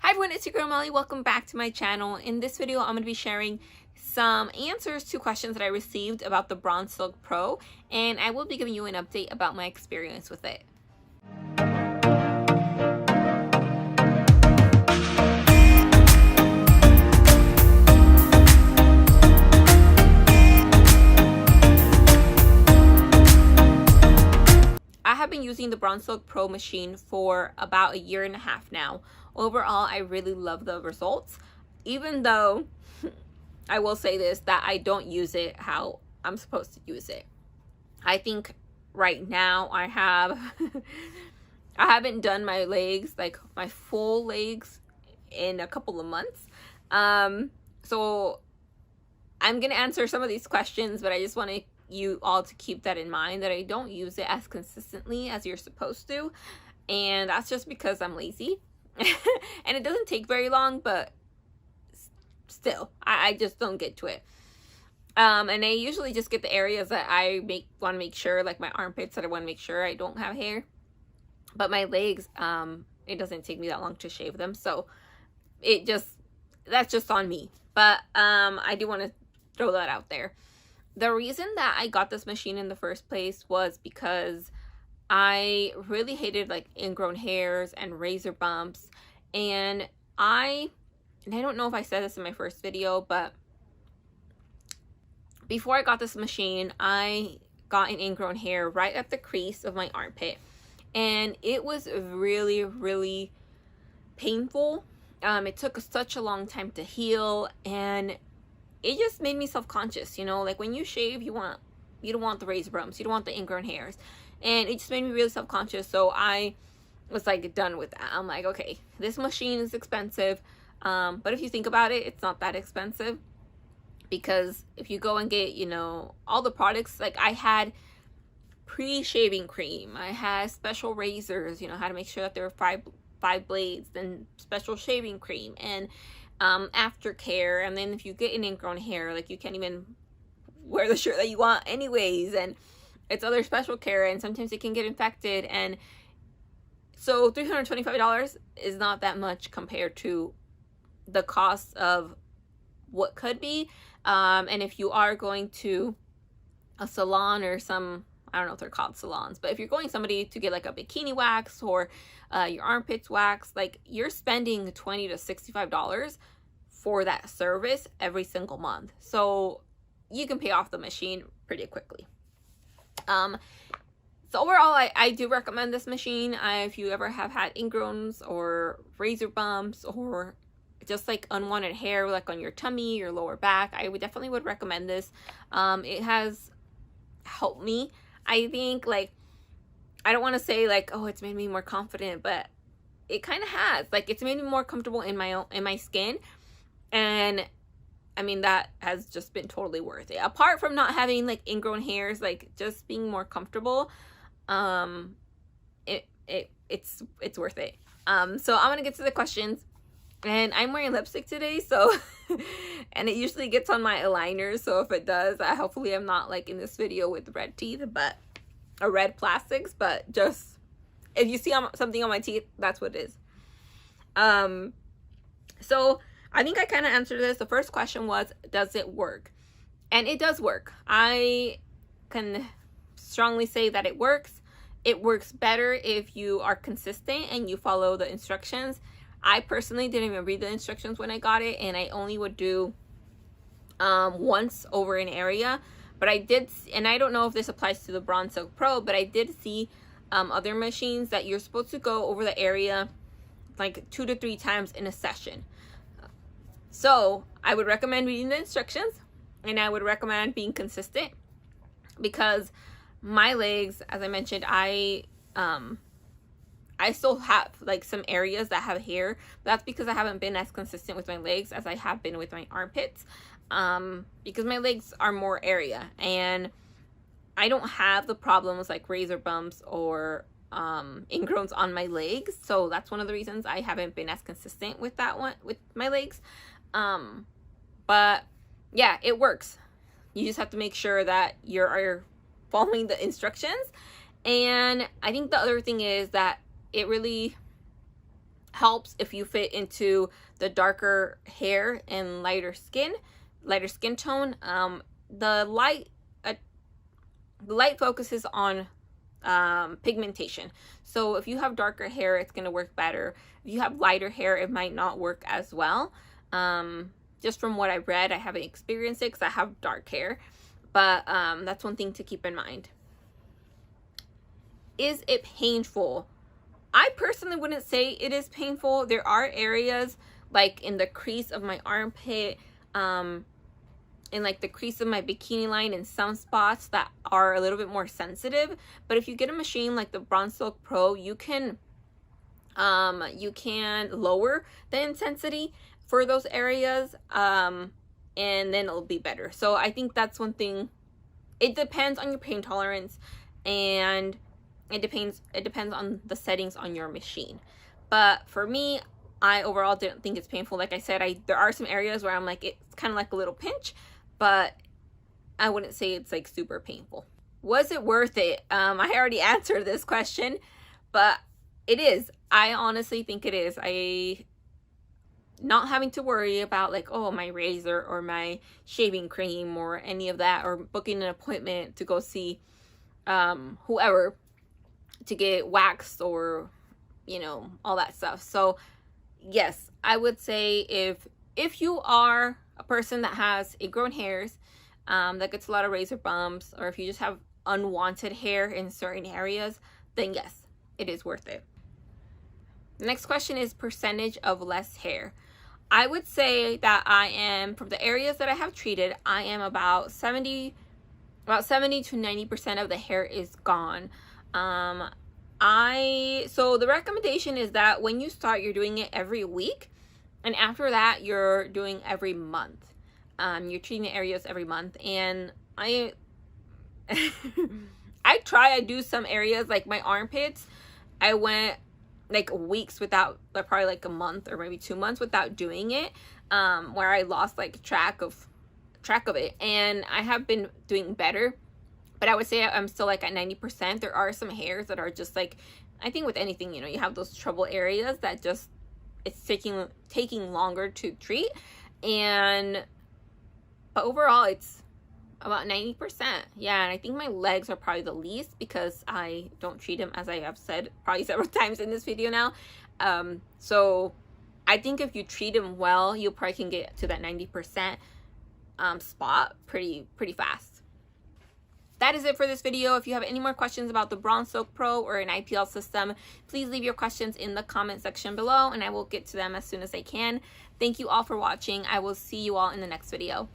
Hi everyone, it's your girl Molly. Welcome back to my channel. In this video, I'm going to be sharing some answers to questions that I received about the Braun Silk Pro, and I will be giving you an update about my experience with it. I have been using the Braun Silk Pro machine for about a year and a half now. Overall, I really love the results, even though I will say this, that I don't use it how I'm supposed to use it. I think right now I haven't done my legs, like my full legs, in a couple of months. So I'm gonna answer some of these questions, but I just want you all to keep that in mind, that I don't use it as consistently as you're supposed to, and that's just because I'm lazy. And it doesn't take very long, but still, I just don't get to it. And I usually just get the areas that I want to make sure, like my armpits, that I want to make sure I don't have hair. But my legs, it doesn't take me that long to shave them, so that's just on me. But I do want to throw that out there. The reason that I got this machine in the first place was because I really hated like ingrown hairs and razor bumps, and I don't know if I said this in my first video, but before I got this machine, I got an ingrown hair right at the crease of my armpit, and it was really, really painful. It took such a long time to heal, and it just made me self-conscious, you know, like when you shave, you don't want the razor bumps, you don't want the ingrown hairs, and it just made me really self-conscious. So I was like done with that. I'm like, okay, this machine is expensive, but if you think about it, it's not that expensive, because if you go and get, you know, all the products, like I had pre-shaving cream, I had special razors, you know, how to make sure that there were five blades, then special shaving cream, and aftercare. And then if you get an ingrown hair, like you can't even wear the shirt that you want anyways, and it's other special care, and sometimes it can get infected. And so $325 is not that much compared to the cost of what could be. And if you are going to a salon or some, I don't know if they're called salons, but if you're going somebody to get like a bikini wax or your armpits wax, like you're spending $20 to $65 for that service every single month. So you can pay off the machine pretty quickly. So overall, I do recommend this machine. If you ever have had ingrowns or razor bumps or just like unwanted hair, like on your tummy, your lower back, I definitely would recommend this. It has helped me. I think, like, I don't want to say like, oh, it's made me more confident, but it kind of has. Like, it's made me more comfortable in my skin, and I mean, that has just been totally worth it. Apart from not having like ingrown hairs, like just being more comfortable, it's worth it. So I'm gonna get to the questions, and I'm wearing lipstick today, so and it usually gets on my eyeliner, so if it does, hopefully I'm not like in this video with red teeth, but or red plastics, but just if you see something on my teeth, that's what it is. So I think I kind of answered this. The first question was, does it work? And it does work. I can strongly say that it works. It works better if you are consistent and you follow the instructions. I personally didn't even read the instructions when I got it, and I only would do once over an area. But I did, and I don't know if this applies to the Braun Silk Pro, but I did see other machines that you're supposed to go over the area like 2 to 3 times in a session. So I would recommend reading the instructions, and I would recommend being consistent, because my legs, as I mentioned, I still have like some areas that have hair. That's because I haven't been as consistent with my legs as I have been with my armpits, because my legs are more area, and I don't have the problems like razor bumps or ingrowns on my legs. So that's one of the reasons I haven't been as consistent with that one, with my legs. But yeah, it works. You just have to make sure that you're following the instructions. And I think the other thing is that it really helps if you fit into the darker hair and lighter skin tone. The light focuses on pigmentation. So if you have darker hair, it's going to work better. If you have lighter hair, it might not work as well. Just from what I've read, I haven't experienced it because I have dark hair. But that's one thing to keep in mind. Is it painful? I personally wouldn't say it is painful. There are areas like in the crease of my armpit, in like the crease of my bikini line, and some spots that are a little bit more sensitive. But if you get a machine like the Braun Silk Pro, you can lower the intensity for those areas, and then it'll be better. So I think that's one thing. It depends on your pain tolerance, and it depends on the settings on your machine. But for me, I overall didn't think it's painful. Like I said, there are some areas where I'm like, it's kind of like a little pinch, but I wouldn't say it's like super painful. Was it worth it? I already answered this question, but it is. I honestly think it is. Not having to worry about like, oh, my razor or my shaving cream or any of that, or booking an appointment to go see whoever to get waxed or, you know, all that stuff. So yes, I would say if you are a person that has ingrown hairs, that gets a lot of razor bumps, or if you just have unwanted hair in certain areas, then yes, it is worth it. The next question is percentage of less hair. I would say that I am, from the areas that I have treated, I am about 70 to 90% of the hair is gone. So the recommendation is that when you start, you're doing it every week, and after that you're doing every month. You're treating the areas every month, and I do some areas like my armpits. I went like weeks without, probably like a month or maybe 2 months without doing it, where I lost like track of it, and I have been doing better. But I would say I'm still like at 90%. There are some hairs that are just like, I think with anything, you know, you have those trouble areas that just, it's taking longer to treat. But overall, it's about 90%. Yeah, and I think my legs are probably the least because I don't treat them, as I have said probably several times in this video now. So I think if you treat them well, you probably can get to that 90% spot pretty fast. That is it for this video. If you have any more questions about the Braun Silk Pro or an IPL system, please leave your questions in the comment section below, and I will get to them as soon as I can. Thank you all for watching. I will see you all in the next video.